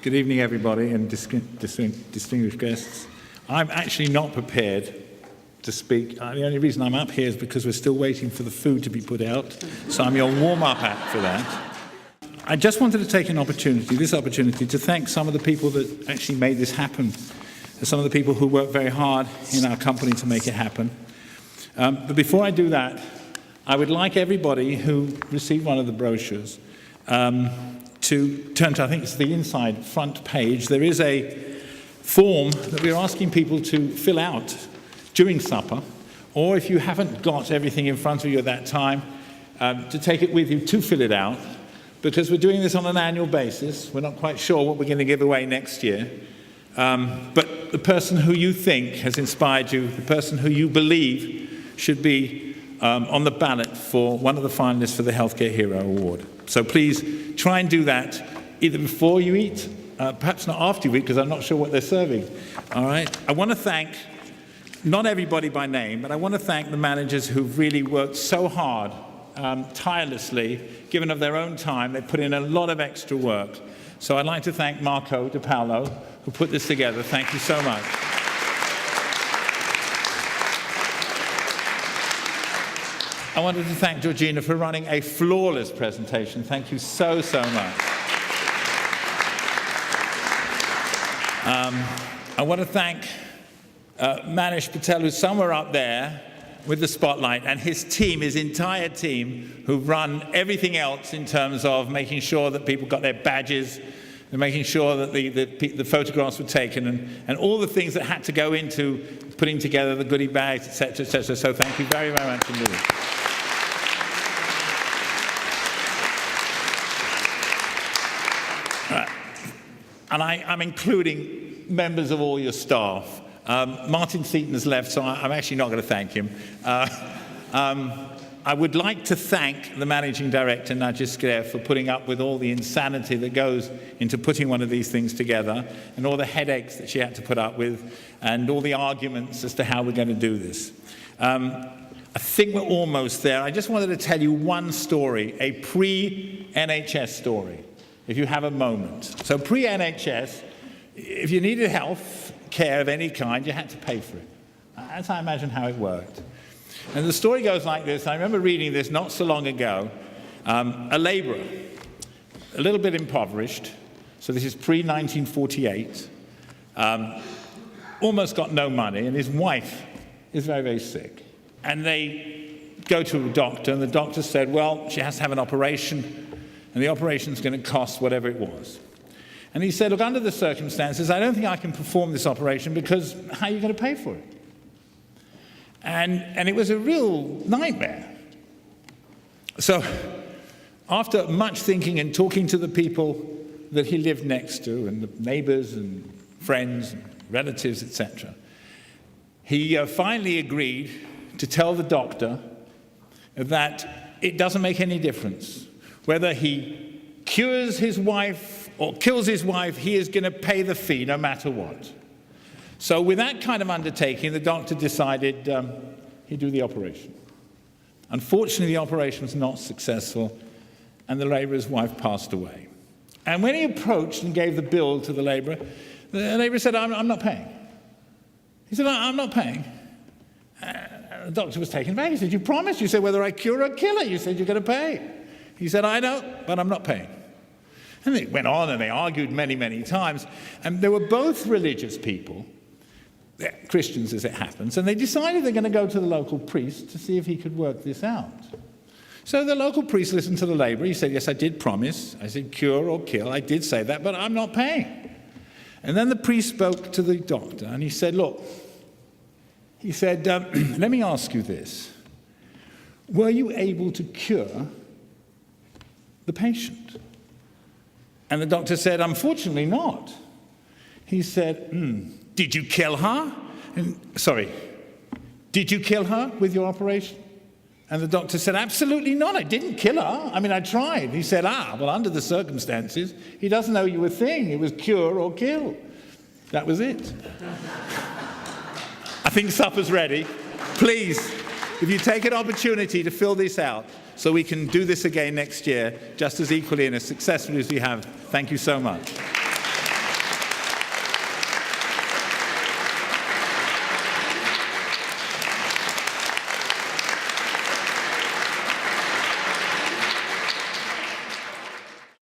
Good evening, everybody, and distinguished guests. I'm actually not prepared to speak. The only reason I'm up here is because we're still waiting for the food to be put out, so I'm your warm-up act for that. I just wanted to take this opportunity, to thank some of the people that actually made this happen, some of the people who worked very hard in our company to make it happen. But before I do that, I would like everybody who received one of the brochures to turn to, I think it's the inside front page. There is a form that we're asking people to fill out during supper, or if you haven't got everything in front of you at that time, to take it with you to fill it out, because we're doing this on an annual basis. We're not quite sure what we're going to give away next year. But the person who you think has inspired you, the person who you believe should be on the ballot for one of the finalists for the Healthcare Hero Award. So please try and do that either before you eat, perhaps not after you eat, because I'm not sure what they're serving. All right? I want to thank, not everybody by name, but I want to thank the managers who've really worked so hard, tirelessly, given of their own time. They put in a lot of extra work. So I'd like to thank Marco De Paolo, who put this together. Thank you so much. I wanted to thank Georgina for running a flawless presentation. Thank you so, so much. I want to thank Manish Patel, who's somewhere up there with the spotlight, and his team, his entire team, who run everything else in terms of making sure that people got their badges, and making sure that the photographs were taken, and all the things that had to go into putting together the goodie bags, etc., etc. So thank you very, very much indeed. And I'm including members of all your staff. Martin Seaton has left, so I'm actually not going to thank him. I would like to thank the Managing Director, Nargis Square, for putting up with all the insanity that goes into putting one of these things together, and all the headaches that she had to put up with, and all the arguments as to how we're going to do this. I think we're almost there. I just wanted to tell you one story, a pre-NHS story, if you have a moment. So pre-NHS, if you needed health care of any kind, you had to pay for it. That's how I imagine how it worked. And the story goes like this. I remember reading this not so long ago. A labourer, a little bit impoverished, so this is pre-1948, almost got no money, and his wife is very, very sick. And they go to a doctor, and the doctor said, well, she has to have an operation, and the operation's going to cost whatever it was. And he said, look, under the circumstances, I don't think I can perform this operation, because how are you going to pay for it? And it was a real nightmare. So after much thinking and talking to the people that he lived next to, and the neighbors and friends and relatives, etc., he finally agreed to tell the doctor that it doesn't make any difference. Whether he cures his wife or kills his wife, he is going to pay the fee no matter what. So with that kind of undertaking, the doctor decided he'd do the operation. Unfortunately, the operation was not successful, and the labourer's wife passed away. And when he approached and gave the bill to the labourer said, I'm not paying. He said, I'm not paying. The doctor was taken back. He said, you promised. You said whether I cure or kill her. You said you're going to pay. He said, I know, but I'm not paying. And they went on and they argued many, many times. And they were both religious people, Christians as it happens, and they decided they're going to go to the local priest to see if he could work this out. So the local priest listened to the labourer. He said, yes, I did promise. I said cure or kill. I did say that, but I'm not paying. And then the priest spoke to the doctor, and he said, look, he said, let me ask you this. Were you able to cure the patient? And the doctor said, unfortunately not. He said, did you kill her? Did you kill her with your operation? And the doctor said, absolutely not. I didn't kill her. I mean, I tried. He said, well, under the circumstances, he doesn't owe you a thing. It was cure or kill. That was it. I think supper's ready. Please, if you take an opportunity to fill this out so we can do this again next year, just as equally and as successfully as we have, thank you so much.